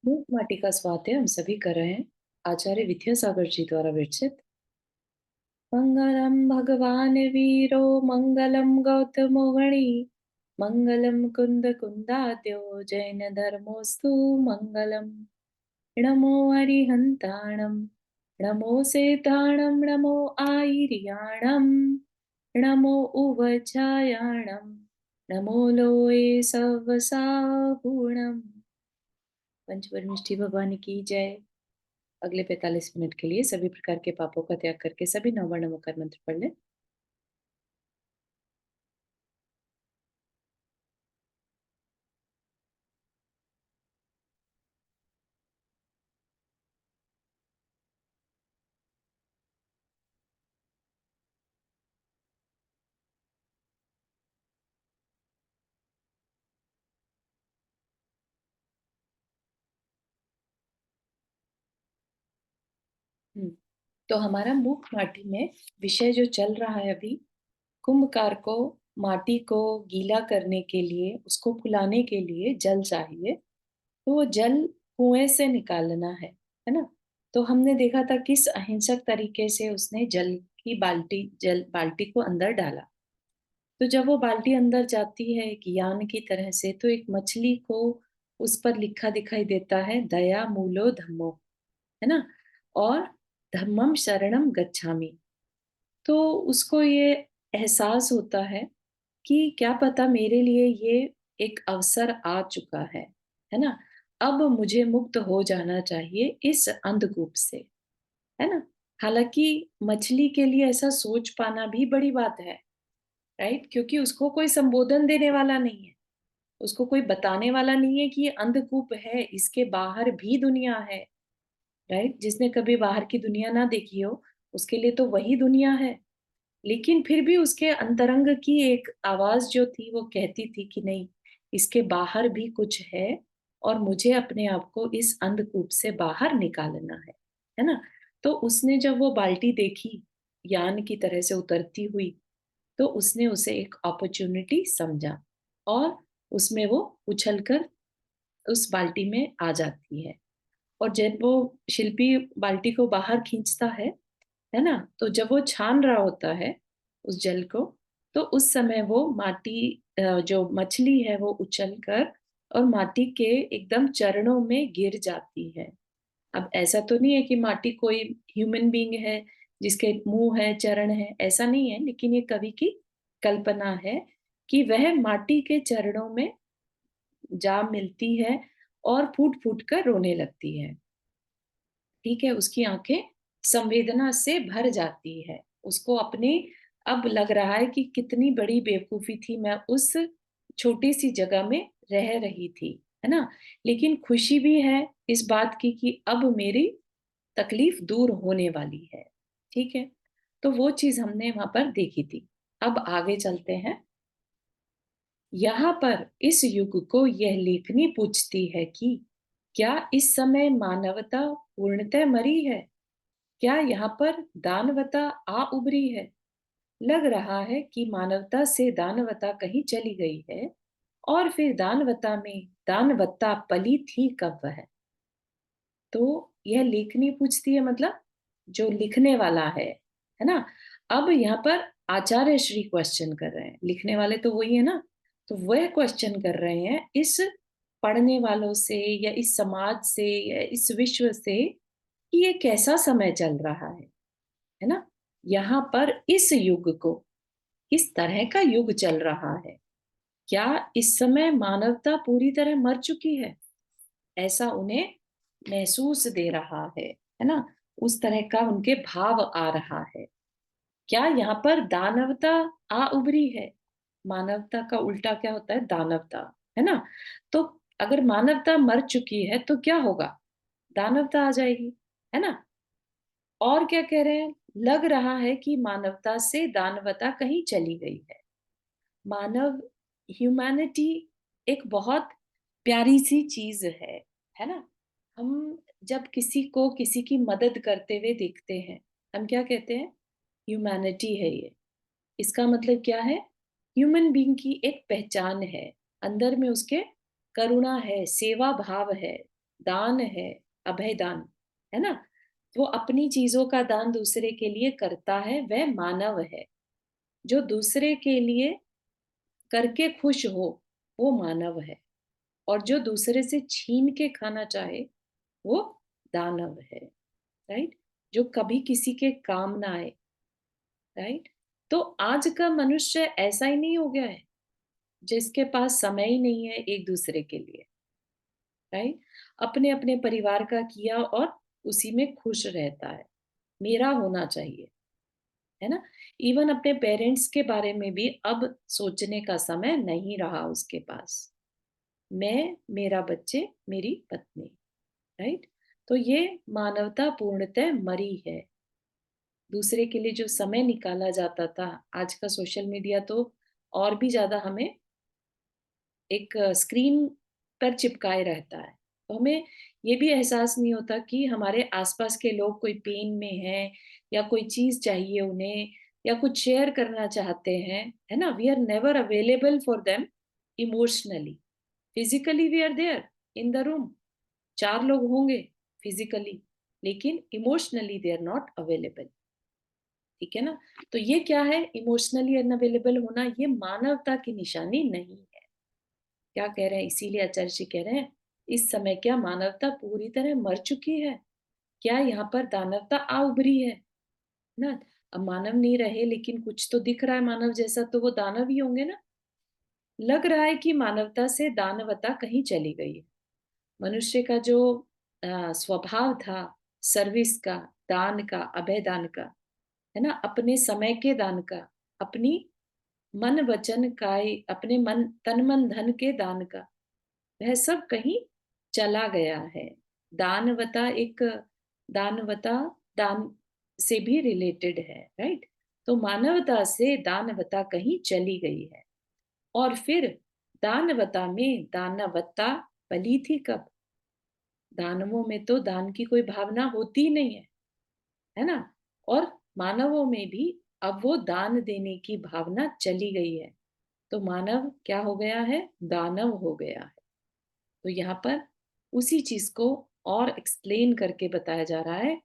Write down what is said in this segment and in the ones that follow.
मूक माटी का स्वाध्याय हम सभी कर रहे हैं। आचार्य विद्यासागर जी द्वारा विरचित। मंगलम भगवान वीरो मंगलम गौतमो गणी मंगलम कुंद कुंदाद्यो जैन धर्मोस्तु मंगलम। नमो हरिहंताणम नमो सेताणम नमो आयर्याणम नमो उवचायाणम नमो लोये सवसाहुणम। पंचपरमेष्ठी भगवान की जय। अगले 45 मिनट के लिए सभी प्रकार के पापों का त्याग करके सभी नववर्ण मुखर मंत्र पढ़ लें। तो हमारा मूक माटी में विषय जो चल रहा है अभी, कुंभकार को माटी को गीला करने के लिए, उसको फुलाने के लिए जल चाहिए। तो वो जल कुएं से निकालना है ना। तो हमने देखा था किस अहिंसक तरीके से उसने जल बाल्टी को अंदर डाला। तो जब वो बाल्टी अंदर जाती है एक यान की तरह से, तो एक मछली को उस पर लिखा दिखाई देता है, दया मूलो धम्मो, है ना। और धम्मम शरणम गच्छामि। तो उसको ये एहसास होता है कि क्या पता मेरे लिए ये एक अवसर आ चुका है ना। अब मुझे मुक्त हो जाना चाहिए इस अंधकूप से, है ना। हालांकि मछली के लिए ऐसा सोच पाना भी बड़ी बात है, राइट, क्योंकि उसको कोई संबोधन देने वाला नहीं है, उसको कोई बताने वाला नहीं है कि ये अंधकूप है, इसके बाहर भी दुनिया है, राइट। जिसने कभी बाहर की दुनिया ना देखी हो उसके लिए तो वही दुनिया है। लेकिन फिर भी उसके अंतरंग की एक आवाज जो थी वो कहती थी कि नहीं, इसके बाहर भी कुछ है और मुझे अपने आप को इस अंधकूप से बाहर निकालना है ना। तो उसने जब वो बाल्टी देखी यान की तरह से उतरती हुई, तो उसने उसे एक अपॉर्चुनिटी समझा और उसमें वो उछलकर उस बाल्टी में आ जाती है। और जब वो शिल्पी बाल्टी को बाहर खींचता है ना, तो जब वो छान रहा होता है उस जल को, तो उस समय वो माटी, जो मछली है वो उछलकर और माटी के एकदम चरणों में गिर जाती है। अब ऐसा तो नहीं है कि माटी कोई ह्यूमन बीइंग है जिसके मुंह है, चरण है, ऐसा नहीं है, लेकिन ये कवि की कल्पना है कि वह माटी के चरणों में जा मिलती है और फूट फूट कर रोने लगती है। ठीक है, उसकी आंखें संवेदना से भर जाती है। उसको अपने, अब लग रहा है कि कितनी बड़ी बेवकूफी थी, मैं उस छोटी सी जगह में रह रही थी, है ना। लेकिन खुशी भी है इस बात की कि अब मेरी तकलीफ दूर होने वाली है। ठीक है, तो वो चीज हमने वहां पर देखी थी। अब आगे चलते हैं। यहाँ पर इस युग को यह लेखनी पूछती है कि क्या इस समय मानवता पूर्णतः मरी है? क्या यहाँ पर दानवता आ उभरी है? लग रहा है कि मानवता से दानवता कहीं चली गई है और फिर दानवता में दानवत्ता पली थी कब वह। तो यह लेखनी पूछती है, मतलब जो लिखने वाला है ना। अब यहाँ पर आचार्य श्री क्वेश्चन कर रहे हैं, लिखने वाले तो वही है ना। तो वह क्वेश्चन कर रहे हैं इस पढ़ने वालों से या इस समाज से या इस विश्व से कि ये कैसा समय चल रहा है ना। यहाँ पर इस युग को, किस तरह का युग चल रहा है? क्या इस समय मानवता पूरी तरह मर चुकी है? ऐसा उन्हें महसूस दे रहा है ना। उस तरह का उनके भाव आ रहा है। क्या यहाँ पर दानवता आ उभरी है? मानवता का उल्टा क्या होता है? दानवता, है ना। तो अगर मानवता मर चुकी है तो क्या होगा? दानवता आ जाएगी, है ना। और क्या कह रहे हैं? लग रहा है कि मानवता से दानवता कहीं चली गई है। मानव, ह्यूमैनिटी एक बहुत प्यारी सी चीज है ना। हम जब किसी को किसी की मदद करते हुए देखते हैं, हम क्या कहते हैं? ह्यूमैनिटी है ये। इसका मतलब क्या है? ह्यूमन बीइंग की एक पहचान है, अंदर में उसके करुणा है, सेवा भाव है, दान है, अभय दान, है ना? वो अपनी चीजों का दान दूसरे के लिए करता है, वह मानव है। जो दूसरे के लिए करके खुश हो, वो मानव है। और जो दूसरे से छीन के खाना चाहे, वो दानव है। राइट? जो कभी किसी के काम ना आए। राइट? तो आज का मनुष्य ऐसा ही नहीं हो गया है, जिसके पास समय ही नहीं है एक दूसरे के लिए। राइट? अपने अपने परिवार का किया और उसी में खुश रहता है। मेरा होना चाहिए, है ना? इवन अपने पेरेंट्स के बारे में भी अब सोचने का समय नहीं रहा उसके पास। मैं, मेरा बच्चे, मेरी पत्नी। राइट? तो ये मानवता पूर्णतः मरी है। दूसरे के लिए जो समय निकाला जाता था, आज का सोशल मीडिया तो और भी ज्यादा हमें एक स्क्रीन पर चिपकाए रहता है। तो हमें ये भी एहसास नहीं होता कि हमारे आसपास के लोग कोई पेन में हैं, या कोई चीज चाहिए उन्हें, या कुछ शेयर करना चाहते हैं, है ना? We are never available for them emotionally. Physically we are there in the room, चार लोग होंगे फिजिकली, लेकिन emotionally they are not available. ठीक है ना? तो ये क्या है? इमोशनली अनअवेलेबल होना, ये मानवता की निशानी नहीं है। क्या कह रहे हैं? इसीलिए आचार्य जी कह रहे हैं, इस समय क्या मानवता पूरी तरह मर चुकी है? क्या यहाँ पर दानवता आ उभरी है? ना? अब मानव नहीं रहे, लेकिन कुछ तो दिख रहा है मानव जैसा, तो वो दानव ही होंगे ना? लग रहा है कि मानवता से दानवता कहीं चली गई है। मनुष्य का जो स्वभाव था, सर्विस का, दान का, अभय दान का, है ना? अपने समय के दान का, अपनी मन वचन का, अपने मन तन मन धन के दान का, वह सब कहीं चला गया है। दानवता एक दानवता दान से भी रिलेटेड है। राइट? तो मानवता से दानवता कहीं चली गई है। और फिर दानवता में दानवता पली थी कब? दानवों में तो दान की कोई भावना होती नहीं है ना? और मानवों में भी अब वो दान देने की भावना चली गई है। तो मानव क्या हो गया है? दानव हो गया है। तो यहाँ पर उसी चीज को और एक्सप्लेन करके बताया जा रहा है।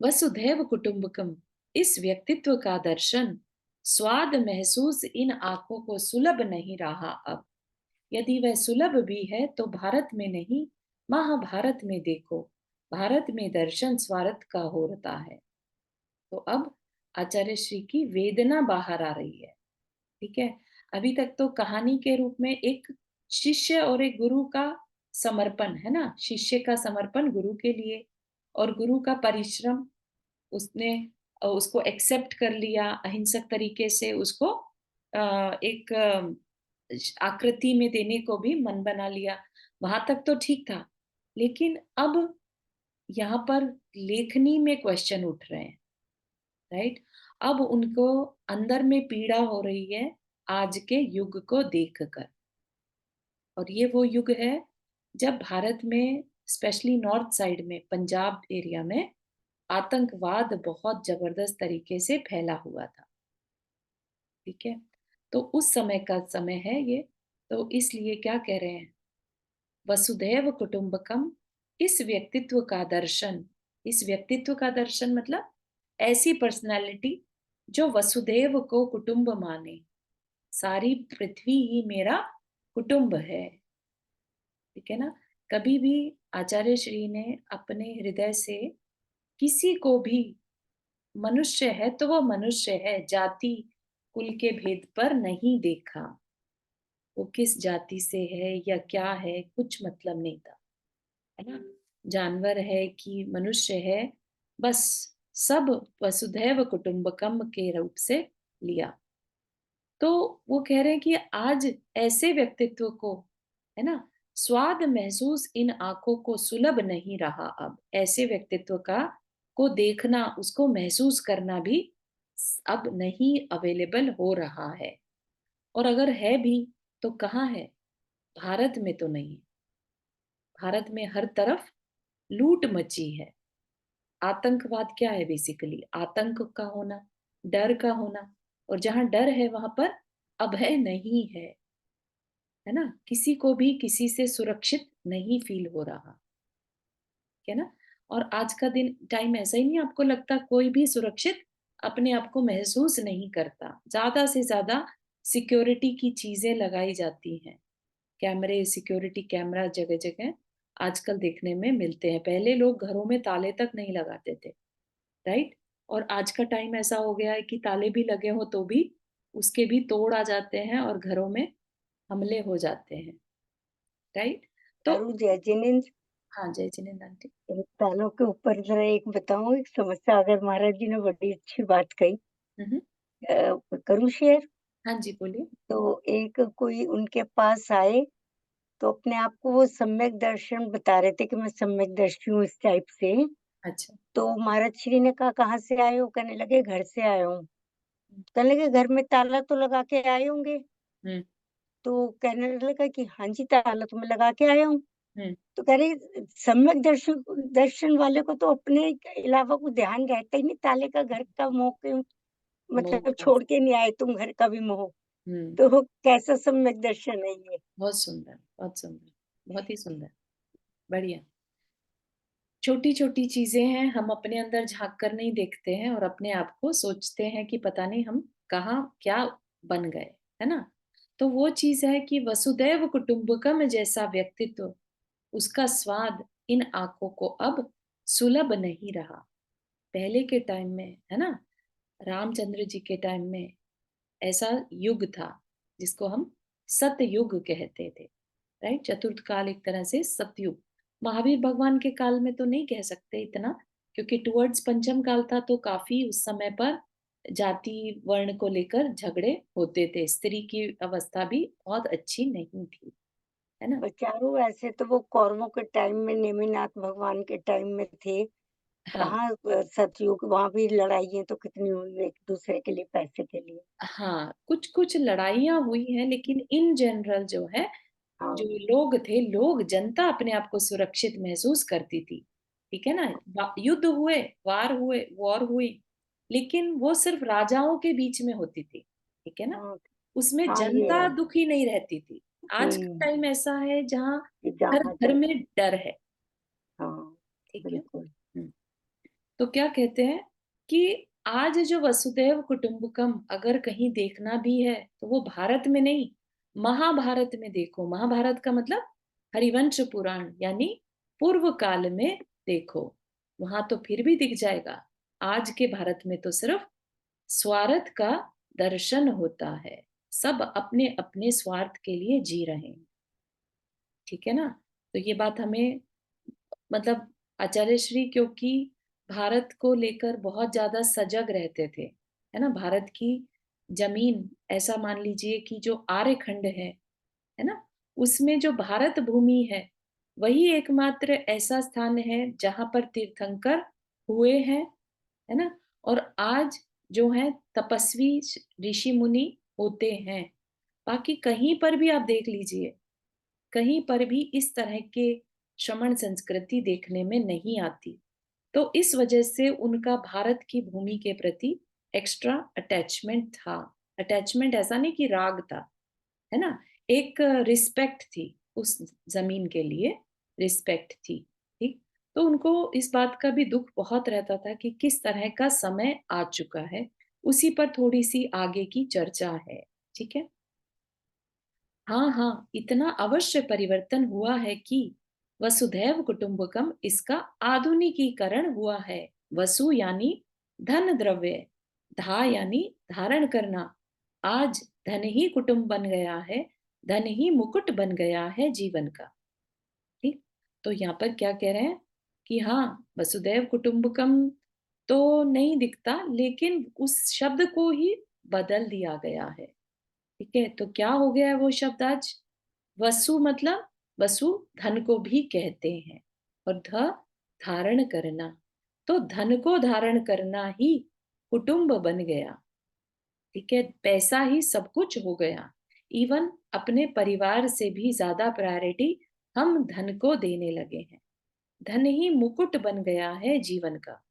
वसुधैव कुटुंबकम, इस व्यक्तित्व का दर्शन, स्वाद महसूस इन आंखों को सुलभ नहीं रहा अब। यदि वह सुलभ भी है तो भारत में नहीं, महाभारत में देखो। भारत में दर्शन स्वार्थ का होता है। तो अब आचार्य श्री की वेदना बाहर आ रही है। ठीक है? अभी तक तो कहानी के रूप में एक शिष्य और एक गुरु का समर्पण, है ना? शिष्य का समर्पण गुरु के लिए, और गुरु का परिश्रम, उसने उसको एक्सेप्ट कर लिया, अहिंसक तरीके से उसको एक आकृति में देने को भी मन बना लिया। वहां तक तो ठीक था। लेकिन अब यहाँ पर लेखनी में क्वेश्चन उठ रहे हैं। राइट? अब उनको अंदर में पीड़ा हो रही है आज के युग को देखकर। और ये वो युग है जब भारत में, स्पेशली नॉर्थ साइड में, पंजाब एरिया में आतंकवाद बहुत जबरदस्त तरीके से फैला हुआ था। ठीक है? तो उस समय का समय है ये। तो इसलिए क्या कह रहे हैं? वसुधैव कुटुंबकम, इस व्यक्तित्व का दर्शन। इस व्यक्तित्व का दर्शन मतलब ऐसी पर्सनालिटी जो वसुधैव को कुटुंब माने। सारी पृथ्वी ही मेरा कुटुंब है। ठीक है ना? कभी भी आचार्य श्री ने अपने हृदय से किसी को भी, मनुष्य है तो वो मनुष्य है, जाति कुल के भेद पर नहीं देखा। वो किस जाति से है या क्या है, कुछ मतलब नहीं था। है ना? जानवर है कि मनुष्य है, बस सब वसुधैव कुटुंबकम के रूप से लिया। तो वो कह रहे हैं कि आज ऐसे व्यक्तित्व को, है ना, स्वाद महसूस इन आंखों को सुलभ नहीं रहा अब। ऐसे व्यक्तित्व का को देखना, उसको महसूस करना भी अब नहीं अवेलेबल हो रहा है। और अगर है भी तो कहाँ है? भारत में तो नहीं। भारत में हर तरफ लूट मची है। आतंकवाद क्या है? बेसिकली आतंक का होना, डर का होना। और जहां डर है वहां पर अभय नहीं है। है ना? किसी को भी किसी से सुरक्षित नहीं फील हो रहा, है ना? और आज का दिन टाइम ऐसा ही नहीं आपको लगता कोई भी सुरक्षित अपने आप को महसूस नहीं करता। ज़्यादा से ज़्यादा सिक्योरिटी की चीज़ें लगाई जाती हैं। कैमरे, सिक्योरिटी कैमरा जगह-जगह आजकल देखने में मिलते हैं। पहले लोग घरों में ताले तक नहीं लगाते थे, राइट? और आज का टाइम ऐसा हो गया है कि ताले भी लगे हों तो भी उसके भी तोड़ आ जाते हैं और घरों में हमले हो जाते हैं, राइट? तो अरु जय जिनेंद्र, हाँ, जय जिनेंद्र आंटी। इन तालों के ऊपर जरा एक बताऊं, एक समस्या अगर महाराज जी ने बड़ी अच्छी बात कही। हुँ, हुँ। करूं शेयर? हाँ जी, बोलिए। तो एक कोई उनके पास आए, तो अपने आप को वो सम्यक दर्शन बता रहे थे कि मैं सम्यक दर्शी हूँ, इस टाइप से। अच्छा। तो महाराज श्री ने कहा, कहाँ से आए हो? कहने लगे, घर से आए हूँ। हुँ, कहने लगे, घर में ताला तो लगा के आए होंगे? हुँ, तो कहने लगा कि हाँ जी, ताला तो मैं लगा के आया हूँ। हुँ, तो कह रही, सम्यक दर्शन दर्शन वाले को तो अपने के अलावा कुछ ध्यान रहता ही नहीं, ताले का घर का मोह क्यों, मोह मतलब का छोड़ के नहीं आए तुम घर का भी मोह। हुँ, तो कैसा सम्यक दर्शन है ये? बहुत सुंदर, बहुत सुंदर, बहुत ही सुंदर, बढ़िया। छोटी-छोटी चीज़ें हैं, हम अपने अंदर झाँक कर नहीं देखते हैं और अपने आप को सोचते हैं कि पता नहीं हम कहाँ क्या बन गए, है ना? तो वो चीज़ है कि वसुदैव कुटुंबकम जैसा व्यक्तित्व, उसका स्वाद इन आँखों को अब सुलभ नहीं रहा। पहले के टाइम में, है ना? रामचंद्र जी के टाइम में ऐसा युग था जिसको हम सतयुग कहते थे, राइट? चतुर्थ काल एक तरह से सतयुग। महावीर भगवान के काल में तो नहीं कह सकते इतना, क्योंकि टुवर्ड्स पंचम काल था तो काफी उस समय पर जाति वर्ण को लेकर झगड़े होते थे, स्त्री की अवस्था भी बहुत अच्छी नहीं थी, है ना? और चारों ऐसे तो वो कौरवों के टाइम में नेमिनाथ भगवान के टाइम में थे। हाँ, कहाँ सतयुग, वहाँ भी लड़ाइयाँ तो कितनी हुई एक दूसरे के लिए, पैसे के लिए। हाँ, कुछ कुछ लड़ाइयाँ हुई हैं लेकिन इन जनरल जो है, जो हाँ, लोग थे, लोग जनता अपने आप को सुरक्षित महसूस करती थी, ठीक है ना? युद्ध हुए, वार हुए, वॉर हुई, लेकिन वो सिर्फ राजाओं के बीच में होती थी, ठीक है ना? हाँ, उसमें हाँ, ये जनता है दुखी नहीं रहती थी। आज का कि टाइम ऐसा है जहाँ हर जहाँ घर तक, में डर है, हाँ, ठीक है? बिल्कुल। हुँ। तो क्या कहते हैं कि आज जो वसुदैव कुटुंबकम अगर कहीं देखना भी है तो वो भारत में नहीं, महाभारत में देखो। महाभारत का मतलब हरिवंश पुराण यानी पूर्व काल में देखो, वहां तो फिर भी दिख जाएगा। आज के भारत में तो सिर्फ स्वार्थ का दर्शन होता है, सब अपने अपने स्वार्थ के लिए जी रहे हैं, ठीक है ना? तो ये बात हमें मतलब आचार्य श्री क्योंकि भारत को लेकर बहुत ज्यादा सजग रहते थे, है ना? भारत की जमीन ऐसा मान लीजिए कि जो आर्यखंड है ना? उसमें जो भारत भूमि है, वही एकमात्र ऐसा स्थान है जहां पर तीर्थंकर हुए हैं, है ना? और आज जो है तपस्वी ऋषि मुनि होते हैं। बाकी कहीं पर भी आप देख लीजिए, कहीं पर भी इस तरह के श्रमण संस्कृति देखने में नहीं आती। तो इस वजह से उनका भारत की भूमि के प्रति एक्स्ट्रा अटैचमेंट था। अटैचमेंट ऐसा नहीं कि राग था, है ना? एक रिस्पेक्ट थी, उस जमीन के लिए रिस्पेक्ट थी, ठीक? तो उनको इस बात का भी दुख बहुत रहता था कि किस तरह का समय आ चुका है। उसी पर थोड़ी सी आगे की चर्चा है, ठीक है? हाँ, हाँ, इतना अवश्य परिवर्तन हुआ है कि वसुधैव कुटुंबकम इसका आधुनिकीकरण हुआ है। वसु यानी धन द्रव्य, धा यानी धारण करना। आज धन ही कुटुंब बन गया है, धन ही मुकुट बन गया है जीवन का, ठीक? तो यहाँ पर क्या कह रहे हैं कि हाँ, वसुधैव कुटुंबकम तो नहीं दिखता, लेकिन उस शब्द को ही बदल दिया गया है, ठीक है? तो क्या हो गया है वो शब्द आज? वसु मतलब वसु धन को भी कहते हैं और ध धारण करना, तो धन को धारण करना ही कुटुंब बन गया, ठीक है? पैसा ही सब कुछ हो गया। इवन अपने परिवार से भी ज्यादा प्रायोरिटी हम धन को देने लगे हैं। धन ही मुकुट बन गया है जीवन का।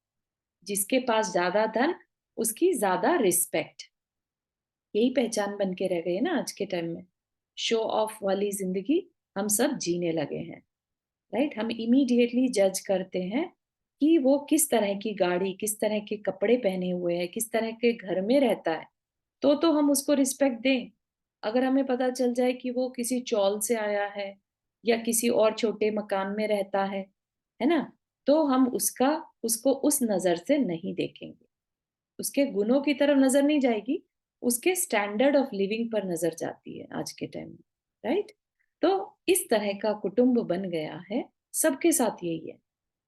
जिसके पास ज्यादा धन, उसकी ज्यादा रिस्पेक्ट, यही पहचान बन के रह गई है ना आज के टाइम में। शो ऑफ वाली जिंदगी हम सब जीने लगे हैं, राइट। हम इमीडिएटली जज करते हैं कि वो किस तरह की गाड़ी, किस तरह के कपड़े पहने हुए है, किस तरह के घर में रहता है, तो हम उसको रिस्पेक्ट दें। अगर हमें पता चल जाए कि वो किसी चौल से आया है या किसी और छोटे मकान में रहता है ना, तो हम उसको उस नजर से नहीं देखेंगे, उसके गुणों की तरफ नजर नहीं जाएगी, उसके स्टैंडर्ड ऑफ लिविंग पर नजर जाती है आज के टाइम में, राइट। तो इस तरह का कुटुंब बन गया है, सबके साथ यही है।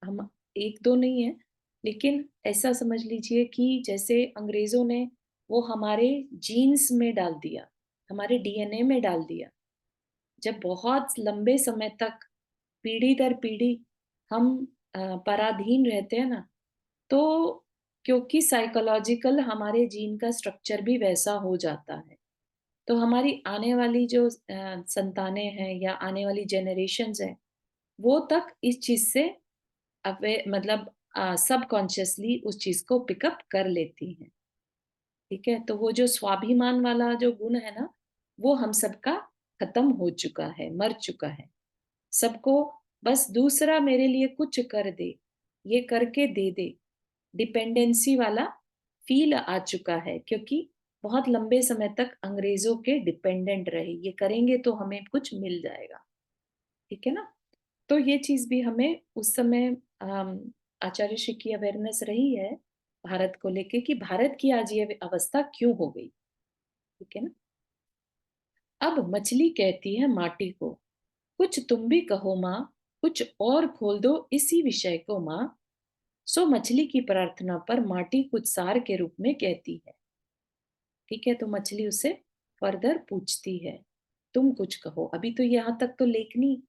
हम एक दो नहीं है, लेकिन ऐसा समझ लीजिए कि जैसे अंग्रेजों ने वो हमारे जीन्स में डाल दिया, हमारे डीएनए में डाल दिया। जब बहुत लंबे समय तक पीढ़ी दर पीढ़ी हम पराधीन रहते हैं ना, तो क्योंकि साइकोलॉजिकल हमारे जीन का स्ट्रक्चर भी वैसा हो जाता है, तो हमारी आने वाली जो संतानें हैं या आने वाली जनरेशन्स हैं, वो तक इस चीज से अवे मतलब सबकॉन्शियसली उस चीज को पिकअप कर लेती हैं। ठीक है, तो वो जो स्वाभिमान वाला जो गुण है ना, वो हम सबका खत्म हो चुका है, मर चुका है। सबको बस दूसरा मेरे लिए कुछ कर दे, ये करके दे दे, डिपेंडेंसी वाला फील आ चुका है, क्योंकि बहुत लंबे समय तक अंग्रेजों के डिपेंडेंट रहे, ये करेंगे तो हमें कुछ मिल जाएगा। ठीक है ना। तो ये चीज भी हमें उस समय आचार्य श्री की अवेयरनेस रही है भारत को लेके कि भारत की आज ये अवस्था क्यों हो गई। ठीक है ना। अब मछली कहती है माटी को, कुछ तुम भी कहो माँ, कुछ और खोल दो इसी विषय को माँ। सो मछली की प्रार्थना पर माटी कुछ सार के रूप में कहती है। ठीक है, तो मछली उससे फर्दर पूछती है, तुम कुछ कहो। अभी तो यहाँ तक तो लेखनी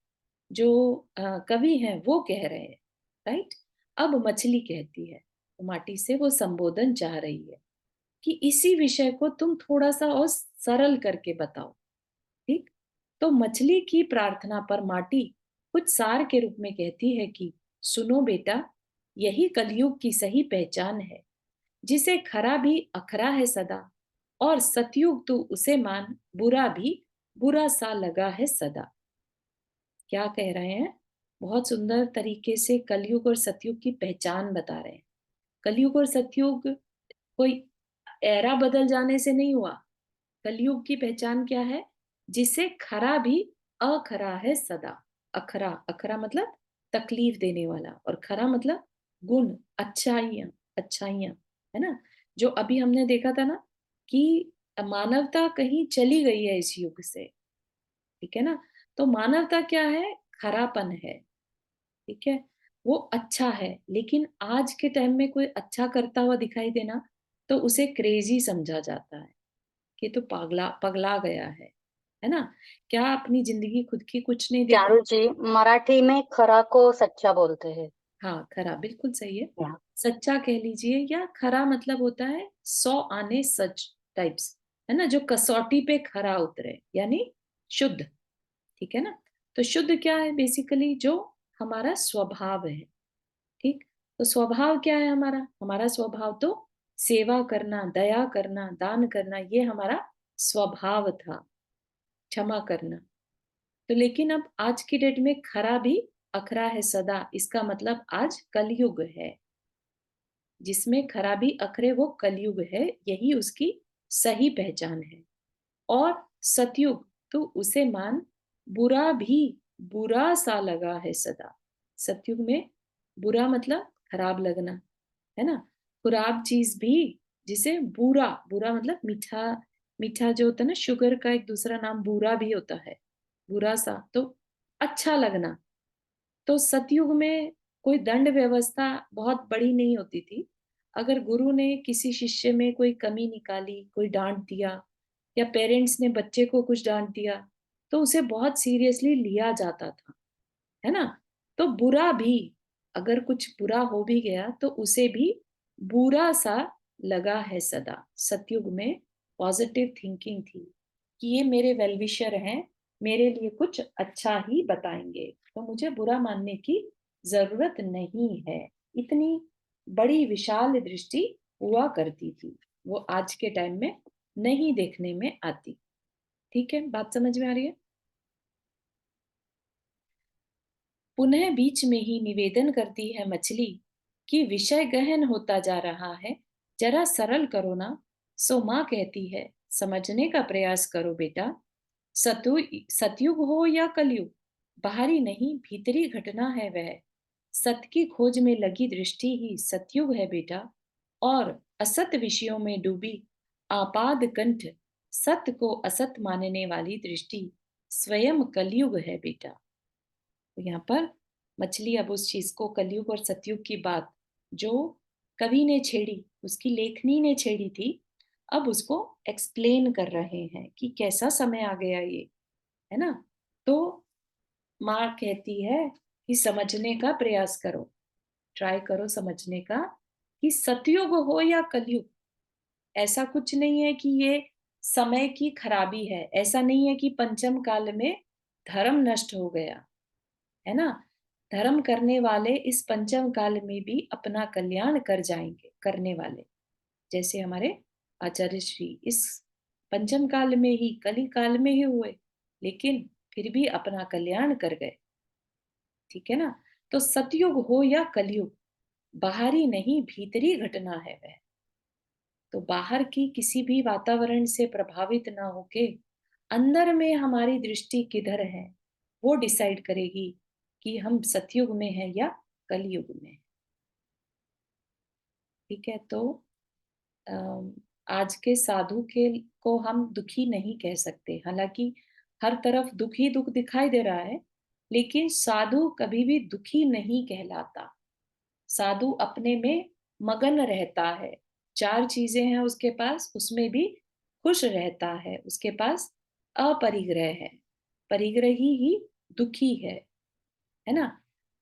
जो कवि हैं वो कह रहे हैं, राइट। अब मछली कहती है, तो माटी से वो संबोधन चाह रही है कि इसी विषय को तुम थोड़ा सा और सरल करके बताओ। ठीक। तो मछली की प्रार्थना पर माटी कुछ सार के रूप में कहती है कि सुनो बेटा, यही कलयुग की सही पहचान है, जिसे खरा भी अखरा है सदा, और सतयुग तू उसे मान, बुरा भी बुरा सा लगा है सदा। क्या कह रहे हैं, बहुत सुंदर तरीके से कलयुग और सतयुग की पहचान बता रहे हैं। कलयुग और सतयुग कोई एरा बदल जाने से नहीं हुआ। कलयुग की पहचान क्या है, जिसे खरा भी अखरा है सदा। अखरा, अखरा मतलब तकलीफ देने वाला, और खरा मतलब गुण, अच्छाइयां, अच्छाइयां, है ना। जो अभी हमने देखा था ना कि मानवता कहीं चली गई है इस युग से। ठीक है ना। तो मानवता क्या है, खरापन है। ठीक है, वो अच्छा है, लेकिन आज के टाइम में कोई अच्छा करता हुआ दिखाई देना तो उसे क्रेजी समझा जाता है कि तो पगला पगला गया है ना। क्या अपनी जिंदगी खुद की कुछ नहीं देखता। चारू जी, मराठी में खरा को सच्चा बोलते हैं। हाँ, खरा बिल्कुल सही है। या सच्चा कह लीजिए, या खरा मतलब होता है 100 आने सच टाइप्स, है ना, जो कसौटी पे खरा उतरे, यानी शुद्ध। ठीक है ना। तो शुद्ध क्या है, बेसिकली जो हमारा स्वभाव है। ठीक। तो स्वभाव क्या है हमारा, हमारा स्वभाव तो सेवा करना, दया करना, दान करना, ये हमारा स्वभाव था, क्षमा करना। तो लेकिन अब आज की डेट में खरा भी अखरा है सदा, इसका मतलब आज कलयुग है, जिसमें खराबी अखरे वो कलयुग है, यही उसकी सही पहचान है। और सतयुग तो उसे मान, बुरा भी बुरा सा लगा है सदा। सतयुग में बुरा मतलब खराब लगना, है ना। खराब चीज भी, जिसे बुरा, बुरा मतलब मीठा, मीठा जो होता है ना, शुगर का एक दूसरा नाम बुरा भी होता है, बुरा सा तो अच्छा लगना। तो सतयुग में कोई दंड व्यवस्था बहुत बड़ी नहीं होती थी। अगर गुरु ने किसी शिष्य में कोई कमी निकाली, कोई डांट दिया, या पेरेंट्स ने बच्चे को कुछ डांट दिया, तो उसे बहुत सीरियसली लिया जाता था, है ना। तो बुरा भी, अगर कुछ बुरा हो भी गया तो उसे भी बुरा सा लगा है सदा। सतयुग में पॉजिटिव थिंकिंग थी कि ये मेरे वेलविशर हैं, मेरे लिए कुछ अच्छा ही बताएंगे, तो मुझे बुरा मानने की जरूरत नहीं है। इतनी बड़ी विशाल दृष्टि हुआ करती थी, वो आज के टाइम में नहीं देखने में आती। ठीक है, बात समझ में आ रही है? पुनः बीच में ही निवेदन करती है मछली कि विषय गहन होता जा रहा है, जरा सरल करो ना। सो माँ कहती है, समझने का प्रयास करो बेटा। सतु सतयुग हो या कलयुग, बाहरी नहीं भीतरी घटना है वह। सत्य की खोज में लगी दृष्टि ही सतयुग है बेटा, और असत विषयों में डूबी आपाद कंठ सत्य को असत मानने वाली दृष्टि स्वयं कलयुग है बेटा। तो यहाँ पर मछली अब उस चीज को, कलयुग और सतयुग की बात जो कवि ने छेड़ी, उसकी लेखनी ने छेड़ी थी, अब उसको एक्सप्लेन कर रहे हैं कि कैसा समय आ गया ये, है ना। तो माँ कहती है कि समझने का प्रयास करो, ट्राई करो समझने का, कि सतयुग हो या कलयुग, ऐसा कुछ नहीं है कि ये समय की खराबी है, ऐसा नहीं है कि पंचम काल में धर्म नष्ट हो गया, है ना। धर्म करने वाले इस पंचम काल में भी अपना कल्याण कर जाएंगे, करने वाले जैसे हमारे आचार्य श्री इस पंचम काल में ही, कली काल में ही हुए, लेकिन फिर भी अपना कल्याण कर गए। ठीक है ना। तो सतयुग हो या कलयुग, बाहरी नहीं भीतरी घटना है वह। तो बाहर की किसी भी वातावरण से प्रभावित ना होके अंदर में हमारी दृष्टि किधर है, वो डिसाइड करेगी कि हम सतयुग में हैं या कलयुग में। ठीक है। तो अम, आज के साधु के को हम दुखी नहीं कह सकते, हालांकि हर तरफ दुख ही दुख दिखाई दे रहा है, लेकिन साधु कभी भी दुखी नहीं कहलाता। साधु अपने में मगन रहता है, चार चीजें हैं उसके पास, उसमें भी खुश रहता है, उसके पास अपरिग्रह है। परिग्रही ही दुखी है ना।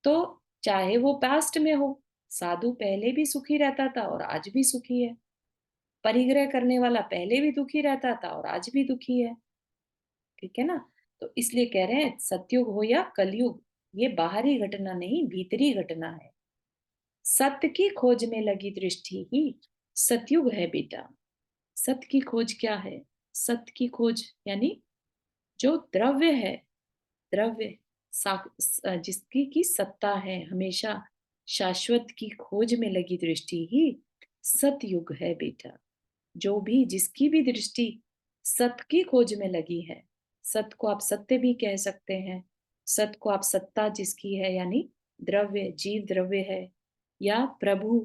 तो चाहे वो पास्ट में हो, साधु पहले भी सुखी रहता था और आज भी सुखी है। परिग्रह करने वाला पहले भी दुखी रहता था और आज भी दुखी है। ठीक है ना। तो इसलिए कह रहे हैं सतयुग हो या कलयुग, ये बाहरी घटना नहीं भीतरी घटना है। सत्य की खोज में लगी दृष्टि ही सतयुग है बेटा। सत्य की खोज क्या है? सत्य की खोज यानी जो द्रव्य है, द्रव्य जिसकी की सत्ता है, हमेशा शाश्वत की खोज में लगी दृष्टि ही सतयुग है बेटा। जो भी, जिसकी भी दृष्टि सत्य की खोज में लगी है, सत्य को आप सत्य भी कह सकते हैं, सत्य को आप सत्ता जिसकी है यानी द्रव्य, जीव द्रव्य है, या प्रभु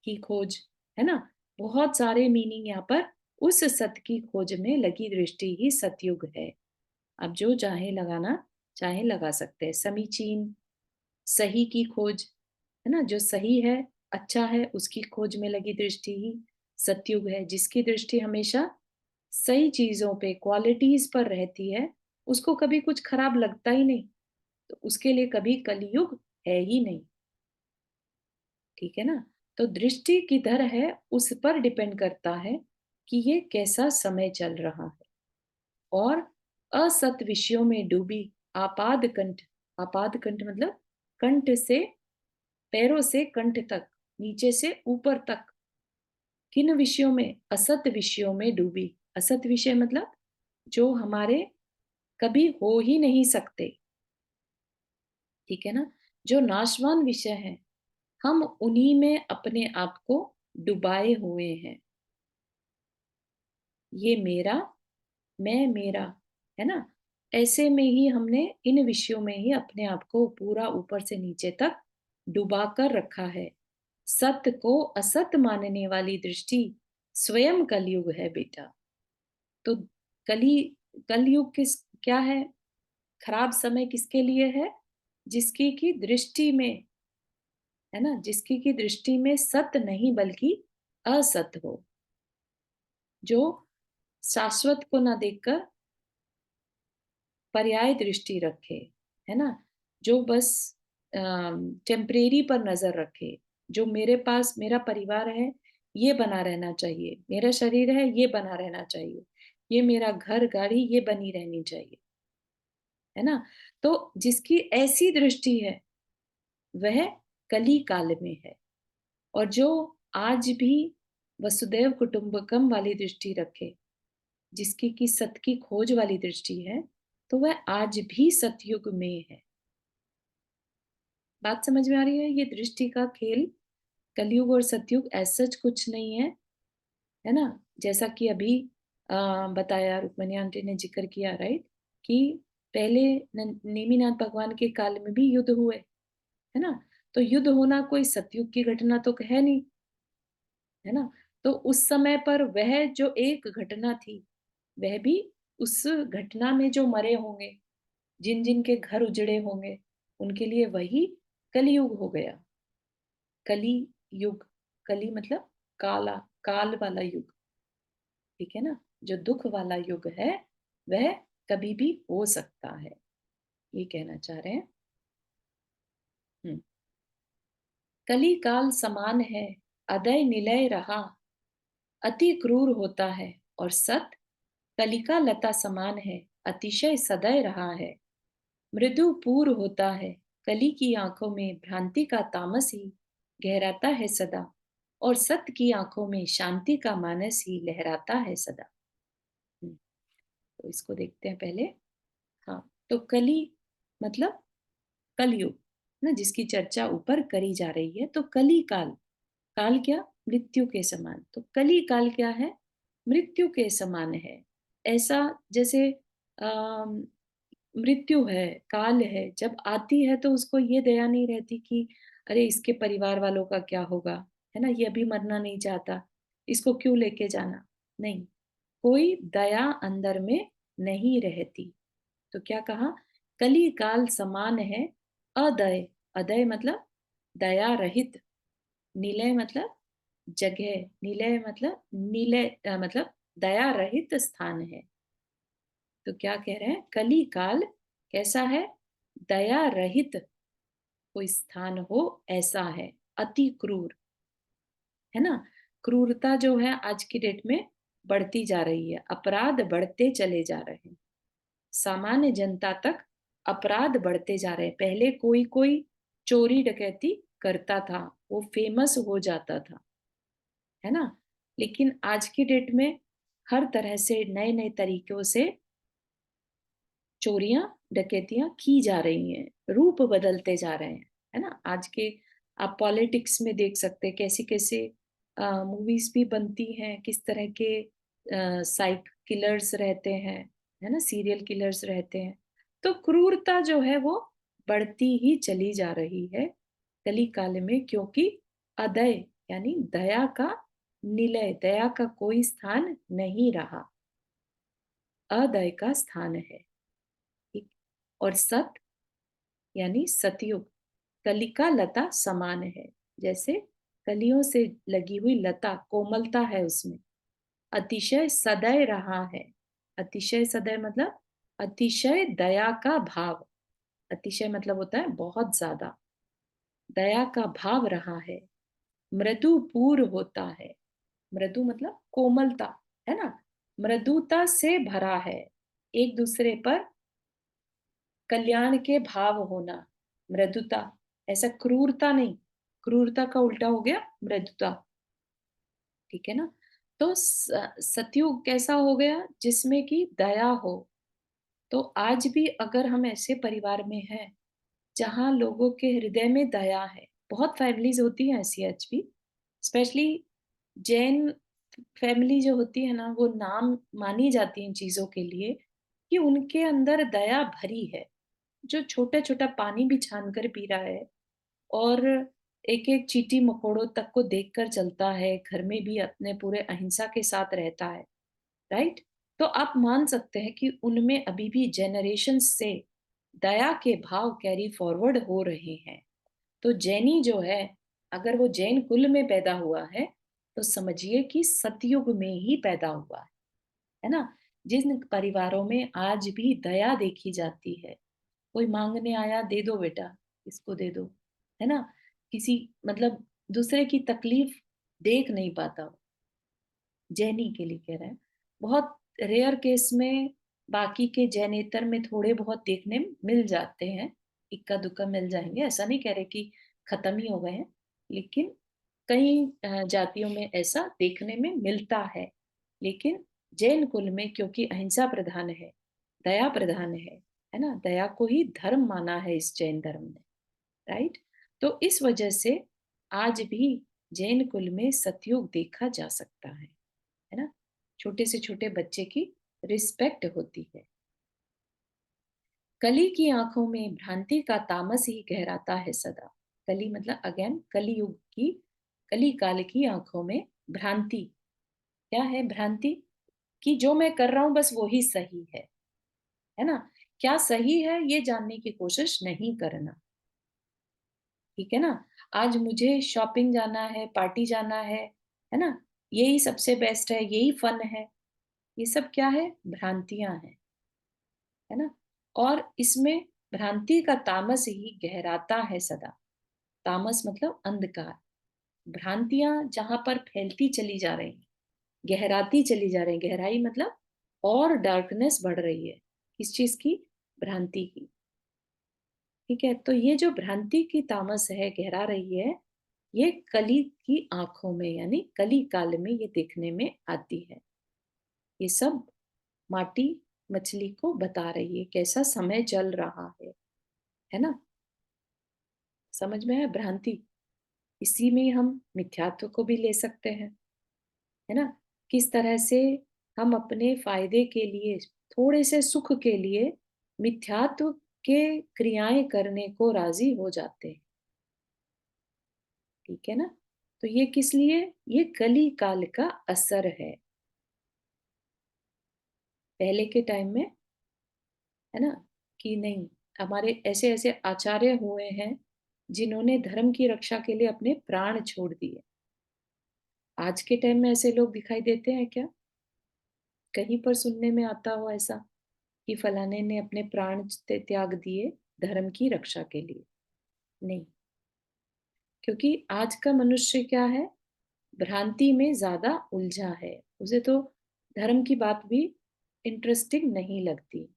की खोज, है ना। बहुत सारे मीनिंग यहाँ पर, उस सत्य की खोज में लगी दृष्टि ही सतयुग है। अब जो चाहे लगाना, चाहे लगा सकते हैं। समीचीन, सही की खोज, है ना, जो सही है, अच्छा है, उसकी खोज में लगी दृष्टि ही सतयुग है। जिसकी दृष्टि हमेशा सही चीजों पे, क्वालिटीज पर रहती है, उसको कभी कुछ खराब लगता ही नहीं, तो उसके लिए कभी कलयुग है ही नहीं। ठीक है ना। तो दृष्टि किधर है उस पर डिपेंड करता है कि ये कैसा समय चल रहा है। और असत विषयों में डूबी आपाद कंठ, आपाद कंठ मतलब कंठ से, पैरों से कंठ तक, नीचे से ऊपर तक, किन विषयों में? असत विषयों में डूबी। असत विषय मतलब जो हमारे कभी हो ही नहीं सकते। ठीक है ना। जो नाशवान विषय है, हम उन्हीं में अपने आप को डुबाए हुए हैं। ये मेरा, मैं मेरा, है ना। ऐसे में ही हमने इन विषयों में ही अपने आप को पूरा ऊपर से नीचे तक डुबा कर रखा है। सत्य को असत मानने वाली दृष्टि स्वयं कलयुग है बेटा। तो कली कलयुग किस, क्या है? खराब समय किसके लिए है? जिसकी की दृष्टि में, है ना, जिसकी की दृष्टि में सत्य नहीं बल्कि असत हो, जो शाश्वत को ना देखकर पर्याय दृष्टि रखे, है ना, जो बस टेम्परेरी पर नजर रखे, जो मेरे पास मेरा परिवार है, ये बना रहना चाहिए, मेरा शरीर है ये बना रहना चाहिए, ये मेरा घर गाड़ी ये बनी रहनी चाहिए, है ना। तो जिसकी ऐसी दृष्टि है वह कली काल में है। और जो आज भी वसुदैव कुटुंबकम वाली दृष्टि रखे, जिसकी की सत की खोज वाली दृष्टि है, तो वह आज भी सतयुग में है। बात समझ में आ रही है? ये दृष्टि का खेल, कलयुग और सतयुग ऐसा सच कुछ नहीं है, है ना? जैसा कि अभी अ, बताया, रुक्मिणी आंटी ने ज़िक्र किया, राइट? कि पहले नेमिनाथ भगवान के काल में भी युद्ध हुए, है ना? तो युद्ध होना कोई सतयुग की घटना तो है नहीं, है ना? तो उस समय पर वह जो एक घटना थी, वह भी उस घटना में जो मरे होंगे, जिन-जिन के घर उजड़े होंगे, उनके लिए वही कलियुग हो गया। कली युग, कली मतलब काला, काल वाला युग, ठीक है ना? जो दुख वाला युग है, वह कभी भी हो सकता है, ये कहना चाह रहे हैं। हुँ। कली काल समान है, अदय निलय रहा, अति क्रूर होता है, और सत कलिका लता समान है, अतिशय सदय रहा है। मृदु पूर होता है, कली की आंखों में भ्रांति का तामस ही गहराता है सदा, और सत्य की आंखों में शांति का मानस ही लहराता है सदा। तो इसको देखते हैं पहले। हाँ, तो कली मतलब कलयुग ना, जिसकी चर्चा ऊपर करी जा रही है। तो कली काल, काल क्या? मृत्यु के समान। तो कली काल क्या है? मृत्यु के समान है। ऐसा जैसे अम, मृत्यु है, काल है, जब आती है तो उसको ये दया नहीं रहती कि अरे इसके परिवार वालों का क्या होगा, है ना? ये अभी मरना नहीं चाहता, इसको क्यों लेके जाना? नहीं, कोई दया अंदर में नहीं रहती। तो क्या कहा? कली काल समान है अदय, अदय मतलब दया रहित, निलय मतलब जगह, निलय मतलब निलय मतलब दया रहित स्थान है। तो क्या कह रहे हैं? कली काल कैसा है? दया रहित कोई स्थान हो, ऐसा है। अति क्रूर, है ना? क्रूरता जो है आज की डेट में बढ़ती जा रही है, अपराध बढ़ते चले जा रहे हैं। सामान्य जनता तक अपराध बढ़ते जा रहे हैं। पहले कोई कोई चोरी डकैती करता था, वो फेमस हो जाता था, है ना? लेकिन आज की डेट में हर तरह से नए नए तरीकों से चोरियां डकैतियां की जा रही हैं, रूप बदलते जा रहे हैं, है ना? आज के आप पॉलिटिक्स में देख सकते हैं कैसी कैसे मूवीज भी बनती हैं, किस तरह के साइक किलर्स रहते हैं, है ना? सीरियल किलर्स रहते हैं। तो क्रूरता जो है वो बढ़ती ही चली जा रही है कली काल में, क्योंकि अदय यानी दया का निलय, दया का कोई स्थान नहीं रहा, अदय का स्थान है। ठीक। और सत यानी सतयुग कलिका लता समान है, जैसे कलियों से लगी हुई लता, कोमलता है उसमें। अतिशय सदय रहा है, अतिशय सदय मतलब अतिशय दया का भाव, अतिशय मतलब होता है बहुत ज्यादा, दया का भाव रहा है। मृदु पूर होता है, मृदु मतलब कोमलता, है ना? मृदुता से भरा है, एक दूसरे पर कल्याण के भाव होना, मृदुता, ऐसा क्रूरता नहीं, क्रूरता का उल्टा हो गया मृदुता, ठीक है ना? तो सतयुग कैसा हो गया? जिसमें कि दया हो। तो आज भी अगर हम ऐसे परिवार में हैं जहाँ लोगों के हृदय में दया है, बहुत फैमिलीज होती हैं ऐसी आज भी, स्पेशली जैन फैमिली जो होती है ना, वो नाम मानी जाती है इन चीजों के लिए कि उनके अंदर दया भरी है। जो छोटा-छोटा पानी भी छान कर पी रहा है और एक-एक चींटी मकोड़ों तक को देखकर चलता है, घर में भी अपने पूरे अहिंसा के साथ रहता है, राइट? तो आप मान सकते हैं कि उनमें अभी भी जनरेशन से दया के भाव कैरी फॉरवर्ड हो रहे हैं। तो जैनी जो है, अगर वो जैन कुल में पैदा हुआ है, तो समझिए कि सतयुग में ही पैदा हुआ है ना? जिन परिवारों में आज भी दया देखी जाती है, कोई मांगने आया, दे दो बेटा, इसको दे दो, है ना? किसी मतलब दूसरे की तकलीफ देख नहीं पाता वो, जैनी के लिए कह रहे हैं। बहुत रेयर केस में बाकी के जैनेतर में थोड़े बहुत देखने मिल जाते हैं, इक्का दुक्का मिल जाएंगे, ऐसा नहीं कह रहे कि खत्म ही हो गए हैं, लेकिन कई जातियों में ऐसा देखने में मिलता है। लेकिन जैन कुल में क्योंकि अहिंसा प्रधान है, दया प्रधान है ना, दया को ही धर्म माना है इस जैन धर्म ने, राइट। तो इस वजह से आज भी जैन कुल में सतयुग देखा जा सकता है ना। छोटे से छोटे बच्चे की रिस्पेक्ट होती है। कली की आंखों में भ्रांति का तामस ही गहराता है सदा। कली मतलब अगेन कली युग की, कली काल की आंखों में भ्रांति। क्या है भ्रांति? कि जो मैं कर रहा हूं बस वो ही सही है ना। क्या सही है ये जानने की कोशिश नहीं करना, ठीक है ना। आज मुझे शॉपिंग जाना है, पार्टी जाना है ना, यही सबसे बेस्ट है, यही फन है। ये सब क्या है? भ्रांतियां हैं, है ना। और इसमें भ्रांति का तामस ही गहराता है सदा। तामस मतलब अंधकार। भ्रांतियां जहां पर फैलती चली जा रही हैं, गहराती चली जा रही हैं, गहराई मतलब और डार्कनेस बढ़ रही है। किस चीज की? भ्रांति की। ठीक है, तो ये जो भ्रांति की तामस है गहरा रही है, ये कली की आंखों में यानी कली काल में ये देखने में आती है। ये सब माटी मछली को बता रही है कैसा समय चल रहा है ना। समझ में है भ्रांति? इसी में हम मिथ्यात्व को भी ले सकते हैं, है ना। किस तरह से हम अपने फायदे के लिए, थोड़े से सुख के लिए मिथ्यात्व के क्रियाएं करने को राजी हो जाते हैं, ठीक है ना। तो ये किस लिए? ये कली काल का असर है। पहले के टाइम में, है ना, कि नहीं, हमारे ऐसे ऐसे आचार्य हुए हैं जिन्होंने धर्म की रक्षा के लिए अपने प्राण छोड़ दिए। आज के टाइम में ऐसे लोग दिखाई देते हैं क्या? कहीं पर सुनने में आता हो ऐसा कि फलाने ने अपने प्राण त्याग दिए धर्म की रक्षा के लिए? नहीं। क्योंकि आज का मनुष्य क्या है? भ्रांति में ज्यादा उलझा है। उसे तो धर्म की बात भी इंटरेस्टिंग नहीं लगती।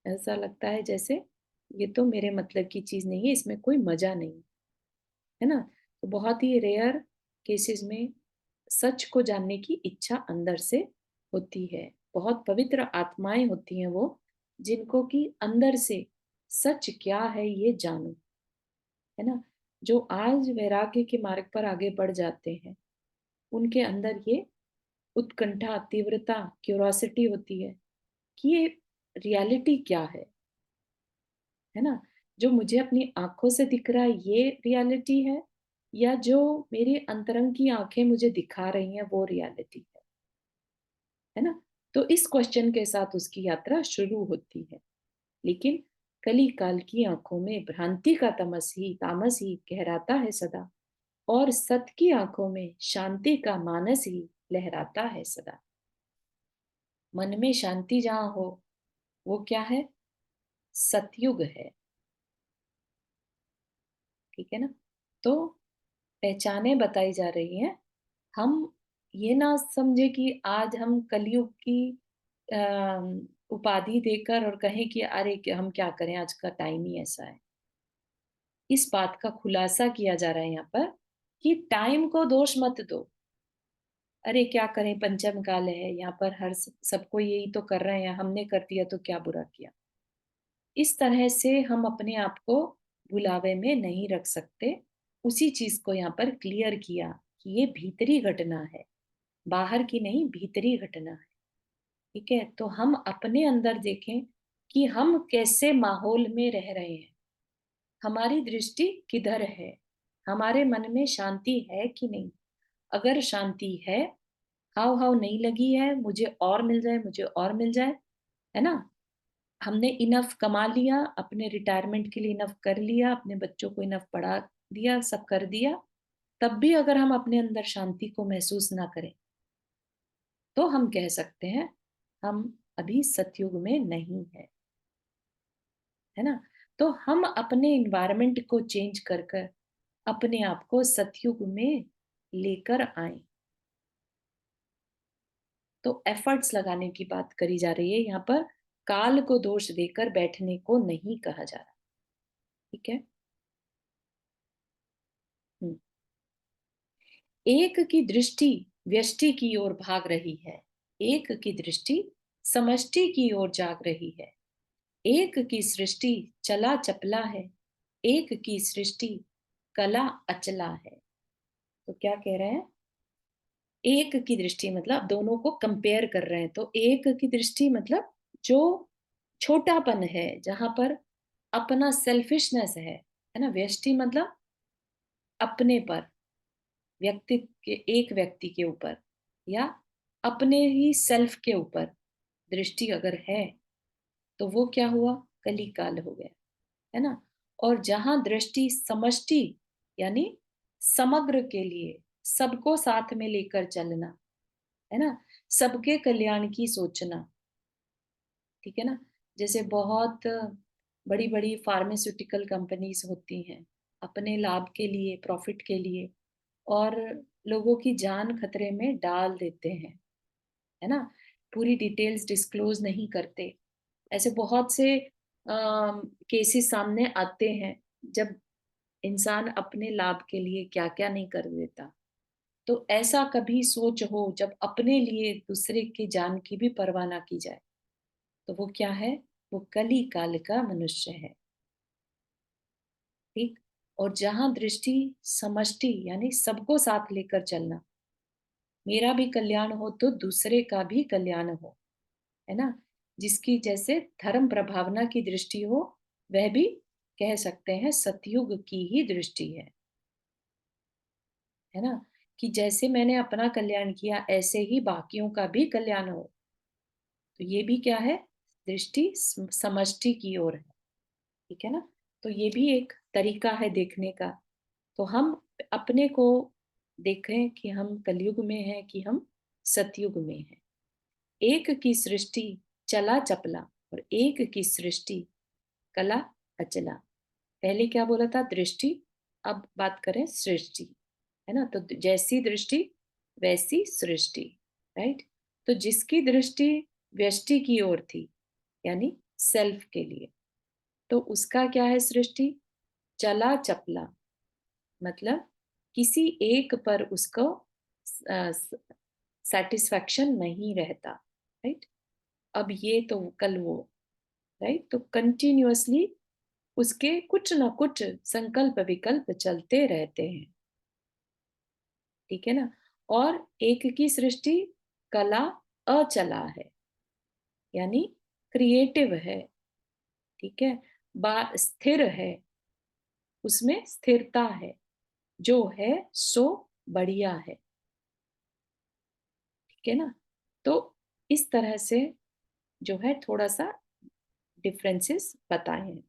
ऐसा लगता है जैसे ये तो मेरे मतलब की चीज नहीं है, इसमें कोई मजा नहीं, है ना। तो बहुत ही रेयर केसेस में सच को जानने की इच्छा अंदर से होती है। बहुत पवित्र आत्माएं होती हैं वो, जिनको कि अंदर से सच क्या है ये जानो, है ना। जो आज वैराग्य के मार्ग पर आगे बढ़ जाते हैं, उनके अंदर ये उत्कंठा, तीव्रता, क्यूरोसिटी होती है कि ये रियलिटी क्या है ना। जो मुझे अपनी आंखों से दिख रहा है ये रियलिटी है, या जो मेरी अंतरंग की आंखें मुझे दिखा रही हैं वो रियलिटी है ना। तो इस क्वेश्चन के साथ उसकी यात्रा शुरू होती है। लेकिन कली काल की आंखों में भ्रांति का तामस ही गहराता है सदा, और सत की आंखों में शांति का मानस ही लहराता है सदा। मन में शांति जहां हो वो क्या है? सतयुग है, ठीक है ना। तो पहचाने बताई जा रही हैं। हम ये ना समझे कि आज हम कलयुग की उपाधि देकर और कहें कि अरे हम क्या करें, आज का टाइम ही ऐसा है। इस बात का खुलासा किया जा रहा है यहाँ पर कि टाइम को दोष मत दो। अरे क्या करें, पंचम काल है यहाँ पर, हर सबको यही तो कर रहे हैं, हमने कर दिया तो क्या बुरा किया। इस तरह से हम अपने आप को भुलावे में नहीं रख सकते। उसी चीज को यहाँ पर क्लियर किया कि ये भीतरी घटना है, बाहर की नहीं, भीतरी घटना है। ठीक है, तो हम अपने अंदर देखें कि हम कैसे माहौल में रह रहे हैं, हमारी दृष्टि किधर है, हमारे मन में शांति है कि नहीं। अगर शांति है, हाव हाव नहीं लगी है, मुझे और मिल जाए, मुझे और मिल जाए, है ना। हमने इनफ कमा लिया, अपने रिटायरमेंट के लिए इनफ कर लिया, अपने बच्चों को इनफ पढ़ा दिया, सब कर दिया, तब भी अगर हम अपने अंदर शांति को महसूस ना करें, तो हम कह सकते हैं हम अभी सतयुग में नहीं है ना। तो हम अपने इन्वायरमेंट को चेंज कर कर अपने आप को सतयुग में लेकर आए। तो एफर्ट्स लगाने की बात करी जा रही है यहाँ पर। काल को दोष देकर बैठने को नहीं कहा जा रहा, ठीक है। हम्म। एक की दृष्टि व्यष्टि की ओर भाग रही है। एक की दृष्टि समष्टि की ओर जाग रही है। एक की सृष्टि चला चपला है, एक की सृष्टि कला अचला है। तो क्या कह रहे हैं? एक की दृष्टि मतलब दोनों को कंपेयर कर रहे हैं। तो एक की दृष्टि मतलब जो छोटापन है, जहां पर अपना सेल्फिशनेस है ना। व्यष्टि मतलब अपने पर, व्यक्ति के, एक व्यक्ति के ऊपर या अपने ही सेल्फ के ऊपर दृष्टि अगर है, तो वो क्या हुआ? कली काल हो गया, है ना। और जहां दृष्टि समष्टि यानी समग्र के लिए, सबको साथ में लेकर चलना, है ना, सबके कल्याण की सोचना, ठीक है ना। जैसे बहुत बड़ी बड़ी फार्मास्यूटिकल कंपनीज होती हैं, अपने लाभ के लिए, प्रॉफिट के लिए, और लोगों की जान खतरे में डाल देते हैं, है ना। पूरी डिटेल्स डिस्क्लोज नहीं करते। ऐसे बहुत से केसेस सामने आते हैं, जब इंसान अपने लाभ के लिए क्या क्या नहीं कर देता। तो ऐसा कभी सोच हो जब अपने लिए दूसरे की जान की भी परवाह ना की जाए, तो वो क्या है? वो कली काल का मनुष्य है, ठीक। और जहां दृष्टि समष्टि यानी सबको साथ लेकर चलना, मेरा भी कल्याण हो तो दूसरे का भी कल्याण हो, है ना। जिसकी जैसे धर्म प्रभावना की दृष्टि हो, वह भी कह सकते हैं सतयुग की ही दृष्टि है ना। कि जैसे मैंने अपना कल्याण किया, ऐसे ही बाकियों का भी कल्याण हो। तो ये भी क्या है? दृष्टि समष्टि की ओर है, ठीक है ना। तो ये भी एक तरीका है देखने का। तो हम अपने को देखें कि हम कलयुग में हैं कि हम सतयुग में हैं। एक की सृष्टि चला चपला और एक की सृष्टि कला अचला। पहले क्या बोला था? दृष्टि। अब बात करें सृष्टि, है ना। तो जैसी दृष्टि वैसी सृष्टि, राइट। तो जिसकी दृष्टि व्यष्टि की ओर थी, यानी सेल्फ के लिए, तो उसका क्या है? सृष्टि चला चपला, मतलब किसी एक पर उसको सेटिस्फैक्शन नहीं रहता, राइट। अब ये तो कल वो, राइट। तो कंटिन्यूअसली उसके कुछ ना कुछ संकल्प विकल्प चलते रहते हैं, ठीक है ना। और एक की सृष्टि कला अचला है, यानी क्रिएटिव है, ठीक है। स्थिर है, उसमें स्थिरता है, जो है सो बढ़िया है, ठीक है ना। तो इस तरह से जो है थोड़ा सा डिफरेंसेस बताए हैं।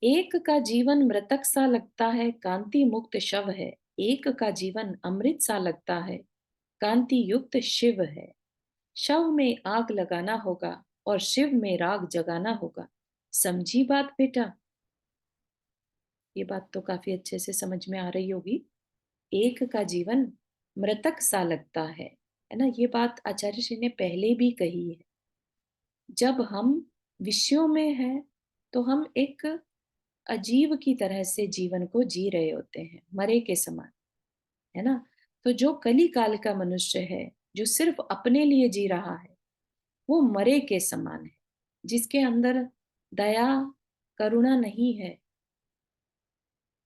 एक का जीवन मृतक सा लगता है, कांति मुक्त शव है। एक का जीवन अमृत सा लगता है, कांति युक्त शिव है। शव में आग लगाना होगा और शिव में राग जगाना होगा। समझी बात बेटा? ये बात तो काफी अच्छे से समझ में आ रही होगी। एक का जीवन मृतक सा लगता है ना। ये बात आचार्य श्री ने पहले भी कही है। जब हम विषयों में हैं, तो हम एक अजीब की तरह से जीवन को जी रहे होते हैं, मरे के समान, है ना। तो जो कली काल का मनुष्य है, जो सिर्फ अपने लिए जी रहा है, वो मरे के समान है। जिसके अंदर दया करुणा नहीं है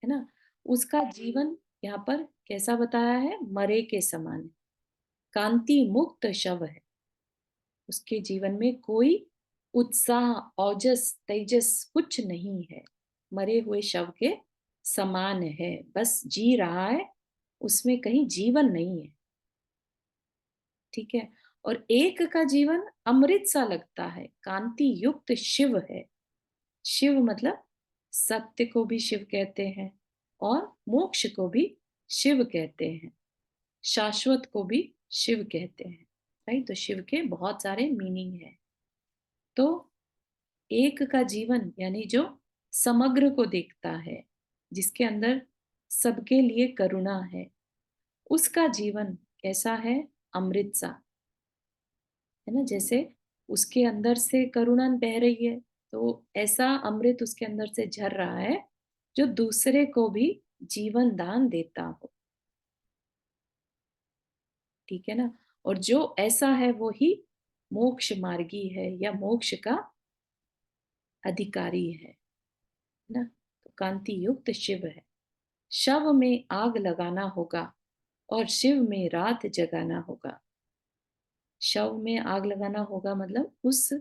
ना, उसका जीवन यहाँ पर कैसा बताया है? मरे के समान है। कांति मुक्त शव है, उसके जीवन में कोई उत्साह, औजस, तेजस कुछ नहीं है। मरे हुए शव के समान है, बस जी रहा है, उसमें कहीं जीवन नहीं है, ठीक है। और एक का जीवन अमृत सा लगता है, कांति युक्त शिव है। शिव मतलब सत्य को भी शिव कहते हैं, और मोक्ष को भी शिव कहते हैं, शाश्वत को भी शिव कहते हैं, राइट। तो शिव के बहुत सारे मीनिंग है। तो एक का जीवन यानी जो समग्र को देखता है, जिसके अंदर सबके लिए करुणा है, उसका जीवन कैसा है? अमृत सा, है ना। जैसे उसके अंदर से करुणा बह रही है, तो ऐसा अमृत उसके अंदर से झर रहा है, जो दूसरे को भी जीवन दान देता हो, ठीक है ना। और जो ऐसा है वो ही मोक्ष मार्गी है या मोक्ष का अधिकारी है ना। तो कांति युक्त शिव है। शव में आग लगाना होगा और शिव में रात जगाना होगा। शव में आग लगाना होगा मतलब उस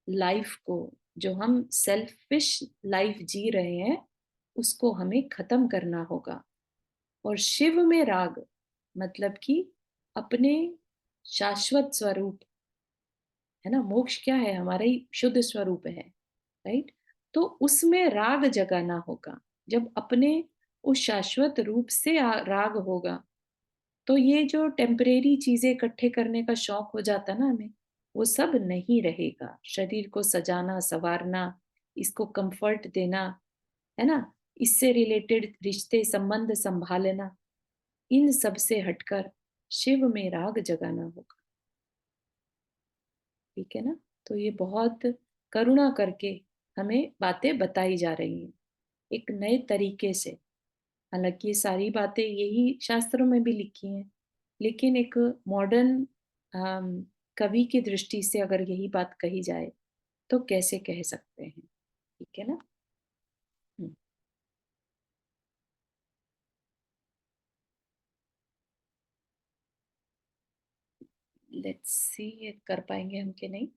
लाइफ को, जो हम सेल्फिश लाइफ जी रहे हैं, उसको हमें खत्म करना होगा। और शिव में राग मतलब कि अपने शाश्वत स्वरूप, है ना, मोक्ष क्या है, हमारा ही शुद्ध स्वरूप है, राइट। तो उसमें राग जगाना होगा। जब अपने उस शाश्वत रूप से राग होगा, तो ये जो टेम्परेरी चीजें इकट्ठे करने का शौक हो जाता ना हमें, वो सब नहीं रहेगा। शरीर को सजाना संवारना, इसको कंफर्ट देना, है ना, इससे रिलेटेड रिश्ते संबंध संभालना, इन सब से हटकर शिव में राग जगाना होगा। ठीक है ना। तो ये बहुत करुणा करके हमें बातें बताई जा रही हैं एक नए तरीके से। हालांकि ये सारी बातें यही शास्त्रों में भी लिखी हैं, लेकिन एक मॉडर्न कवि की दृष्टि से अगर यही बात कही जाए तो कैसे कह सकते हैं। ठीक है ना। लेट्स सी ये कर पाएंगे हम कि नहीं।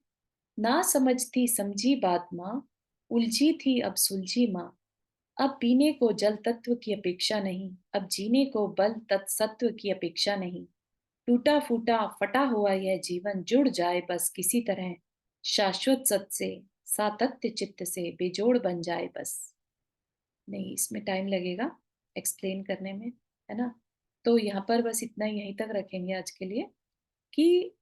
ना समझती समझी बात माँ, उलझी थी अब सुलझी माँ। अब पीने को जल तत्व की अपेक्षा नहीं, अब जीने को बल तत्सत्व की अपेक्षा नहीं। टूटा फूटा फटा हुआ यह जीवन जुड़ जाए बस किसी तरह शाश्वत सत से, सातत्य चित्त से बेजोड़ बन जाए बस। नहीं, इसमें टाइम लगेगा एक्सप्लेन करने में, है ना। तो यहाँ पर बस इतना यहीं तक रखेंगे आज के लिए कि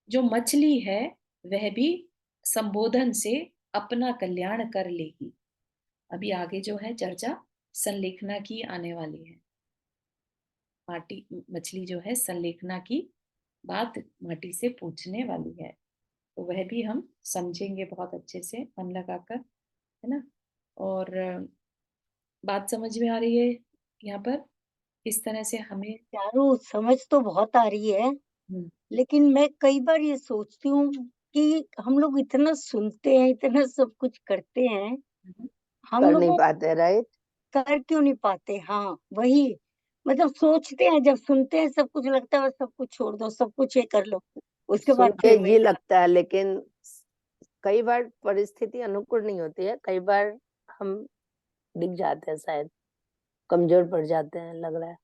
जो मछली है वह भी संबोधन से अपना कल्याण कर लेगी। अभी आगे जो है चर्चा संलेखना की आने वाली है। माटी मछली जो है संलेखना की बात माटी से पूछने वाली है, तो वह भी हम समझेंगे बहुत अच्छे से मन लगाकर, है ना। और बात समझ में आ रही है यहाँ पर किस तरह से हमें। चारों समझ तो बहुत आ रही है, हम्म, लेकिन मैं कई बार ये सोचती हूँ कि हम लोग इतना सुनते हैं, इतना सब कुछ करते हैं, हम्म, हम कर नहीं लोगों पाते, राइट। कर क्यों नहीं पाते? हाँ, वही। मतलब सोचते हैं, जब सुनते हैं सब कुछ लगता है बस सब कुछ छोड़ दो, सब कुछ ये कर लो, उसके सुन बाद के फिर ये वही। लगता है, लेकिन कई बार परिस्थिति अनुकूल नहीं होती है, कई बार हम डिग जाते हैं, शायद कमजोर पड़ जाते हैं, लग रहा है।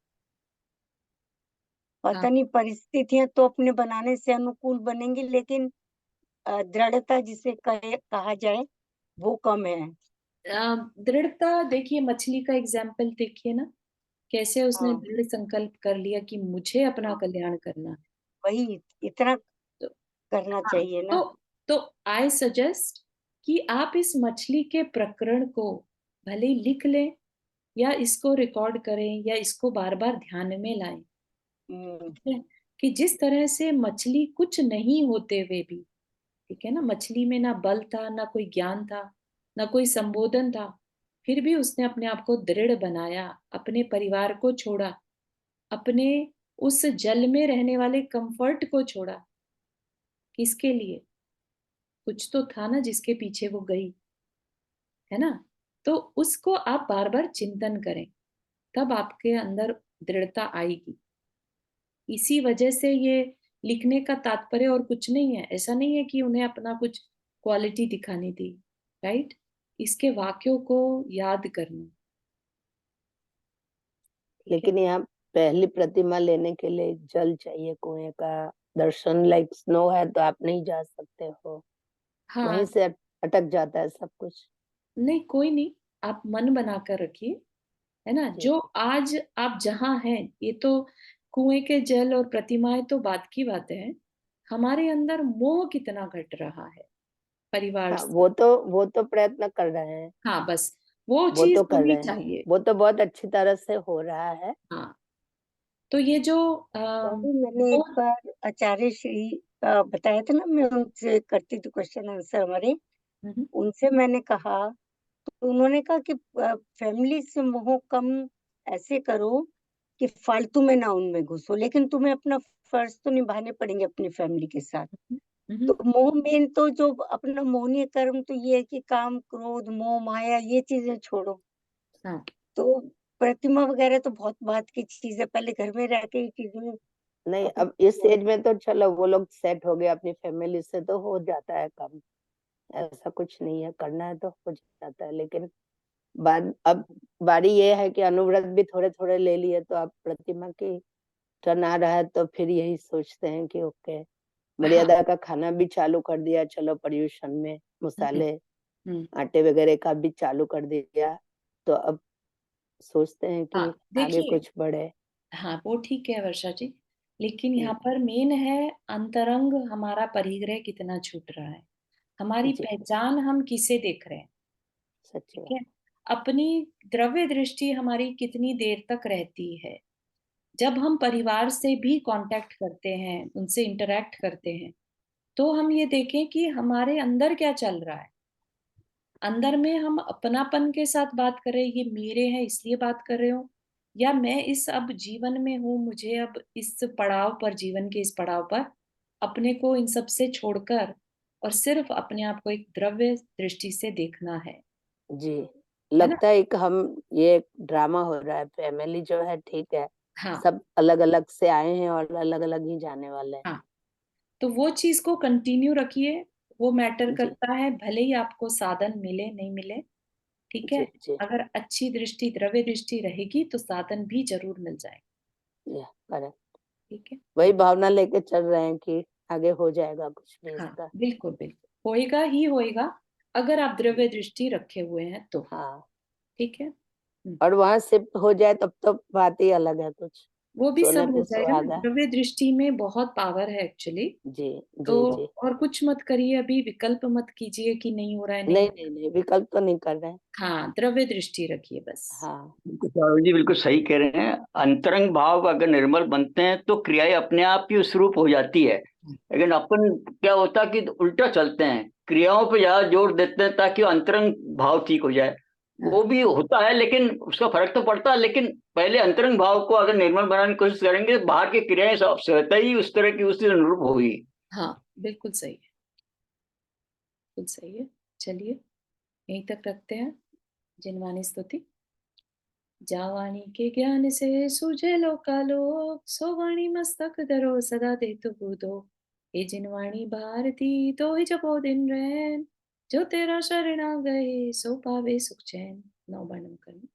हाँ। पता नहीं परिस्थितियां तो अपने बनाने से अनुकूल बनेंगी, लेकिन दृढ़ता जिसे कहा जाए वो कम है। दृढ़ता देखिए, मछली का एग्जाम्पल देखिए ना, कैसे उसने हाँ, दृढ़ संकल्प कर लिया कि मुझे अपना हाँ, कल्याण करना है। वही इतना तो करना हाँ, चाहिए तो ना। तो आई सजेस्ट कि आप इस मछली के प्रकरण को भले ही लिख लें या इसको रिकॉर्ड करें या इसको बार बार ध्यान में लाएं। हम्म, ठीक है, कि जिस तरह से मछली कुछ नहीं होते हुए भी, ठीक है ना, मछली में ना बल था, ना कोई ज्ञान था, ना कोई संबोधन था, फिर भी उसने अपने आप को दृढ़ बनाया, अपने परिवार को छोड़ा, अपने उस जल में रहने वाले कंफर्ट को छोड़ा। किसके लिए? कुछ तो था ना जिसके पीछे वो गई, है ना। तो उसको आप बार बार चिंतन करें, तब आपके अंदर दृढ़ता आएगी। इसी वजह से ये लिखने का तात्पर्य और कुछ नहीं है। ऐसा नहीं है कि उन्हें अपना कुछ क्वालिटी दिखानी थी, राइट। इसके वाक्यों को याद करना। ठीक है। लेकिन यहाँ पहली प्रतिमा लेने के लिए जल चाहिए, कुएं का दर्शन, लाइक स्नो है तो आप नहीं जा सकते हो, वहीं हाँ, से अटक जाता है सब कुछ। नहीं कोई नहीं, आप मन बना कर रखिए, है ना। जी। जो आज आप जहाँ हैं, ये तो कुएं के जल और प्रतिमाएं तो बात की बातें हैं। हमारे अंदर मोह कितना घट रहा है परिवार हाँ, से। वो तो प्रयत्न कर रहे हैं, हाँ, बस वो वो चीज तो कर होनी रहे हैं, चाहिए। वो तो बहुत अच्छी तरह से हो रहा है। हाँ, तो ये जो वही मैंने एक मोह। बार आचार्य श्री का बताया था ना, मैं उनसे करती थी क्वेश्चन आंसर हमारे, हम्म, उनसे मैंने कहा, तो उन्होंने कहा कि फैमिली से मोह कम ऐसे करो कि फालतू में ना उनमें घुसो, लेकिन तुम्हें अपना फर्ज तो निभाने पड़ेंगे अपनी फैमिली के साथ। हम्म, तो मोह मेन तो जो अपना मोहनीय कर्म तो ये है कि काम, क्रोध, मोह, माया ये चीज़ें छोड़ो। हाँ तो प्रतिमा वगैरह तो बहुत बात की चीज़ है, पहले घर में रह के ही चीज़ें नहीं, अपनी अब इस एज में तो चलो वो लोग सेट हो गए अपनी फैमिली से, तो हो जाता है काम। ऐसा कुछ नहीं है, करना है तो हो जाता है। लेकिन अब बारी ये है कि अनुव्रत भी थोड़े थोड़े ले लिए, तो अब प्रतिमा की टर्न आ रहा है, तो फिर यही सोचते हैं कि ओके, हाँ मर्यादा का खाना भी चालू कर दिया, चलो पर्यूषण में मसाले हम्म, आटे वगैरह का भी चालू कर दिया। तो अब सोचते हैं कि हाँ आगे देखिए, कुछ बढ़े। हाँ वो ठीक है वर्षा जी, लेकिन यहाँ जी पर मेन है अंतरंग हमारा परिग्रह कितना छूट रहा है, हमारी जी, पहचान हम किसे देख रहे हैं। सच्ची ठीक बात। है, अपनी द्रव्य दृष्टि हमारी कितनी देर तक रहती है। जब हम परिवार से भी कांटेक्ट करते हैं, उनसे इंटरेक्ट करते हैं, तो हम ये देखें कि हमारे अंदर क्या चल रहा है। अंदर में हम अपनापन के साथ बात करें, ये मेरे हैं इसलिए बात कर रहे हो, या मैं इस अब जीवन में हूँ, मुझे अब इस पड़ाव पर, जीवन के इस पड़ाव पर अपने को इन सब से छोड़कर और सिर्फ अपने आप को एक द्रव्य दृष्टि से देखना जी, है ना। लगता है कि हम ये ड्रामा हो रहा है, फैमिली जो है ठीक है, हाँ सब अलग अलग से आए हैं और अलग अलग ही जाने वाले हैं। हाँ, तो वो चीज को कंटिन्यू रखिए, वो मैटर जी करता है, भले ही आपको साधन मिले नहीं मिले। ठीक है, जी जी, अगर अच्छी दृष्टि, द्रव्य दृष्टि रहेगी तो साधन भी जरूर मिल जाएगा। करेक्ट। ठीक है, वही भावना लेके चल रहे हैं कि आगे हो जाएगा कुछ भी हाँ इसका। बिल्कुल बिल्कुल, होएगा ही होएगा, अगर आप द्रव्य दृष्टि रखे हुए हैं तो। हाँ, ठीक है, और वहां शिफ्ट हो जाए तब तो बात ही अलग है कुछ। वो भी सोने सब हो पे जाएगा ना, सुहागा। द्रव्य दृष्टि में बहुत पावर है एक्चुअली। जी तो जी जी, और कुछ मत करिए, अभी विकल्प मत कीजिए कि नहीं हो रहा है, नहीं नहीं हो नहीं नहीं, विकल्प तो नहीं कर रहे हैं। रहा है। हाँ, द्रव्य दृष्टि रखिए बस। हाँ बिल्कुल साहब जी, बिल्कुल सही कह रहे हैं। अंतरंग भाव अगर निर्मल बनते हैं तो क्रियाएं अपने आप ही उस रूप हो जाती है। लेकिन अपन क्या होता है कि उल्टा चलते हैं, क्रियाओं पे ज्यादा जोर देते हैं ताकि वो अंतरंग भाव ठीक हो जाए। हाँ वो भी होता है लेकिन उसका फर्क तो पड़ता है, लेकिन पहले अंतरंग भाव को अगर निर्मल बनाने की कोशिश करेंगे तो बाहर की क्रियाएं सब स्वतः ही उस तरह की उसी अनुरूप होगी। हाँ, बिल्कुल सही है, बिल्कुल सही है। चलिए, यहीं तक रखते हैं। जिनवानी स्तुति। जावाणी के ज्ञान से सूझे लोकालोक, सो वाणी मस्तक धरो सदा देतु बूदो। हे जिनवाणी भारती तो ही जपो दिन रैन, जो तेरा शरण आ गए सो पावे सुख चैन। नौ वर्णम करना।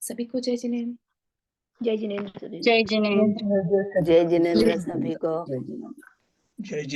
सभी को जय जिनेन्द्र। जय जिनेन्द्र। जय जिनेन्द्र। जय जिनेन्द्र सभी को। जय जिनेन्द्र।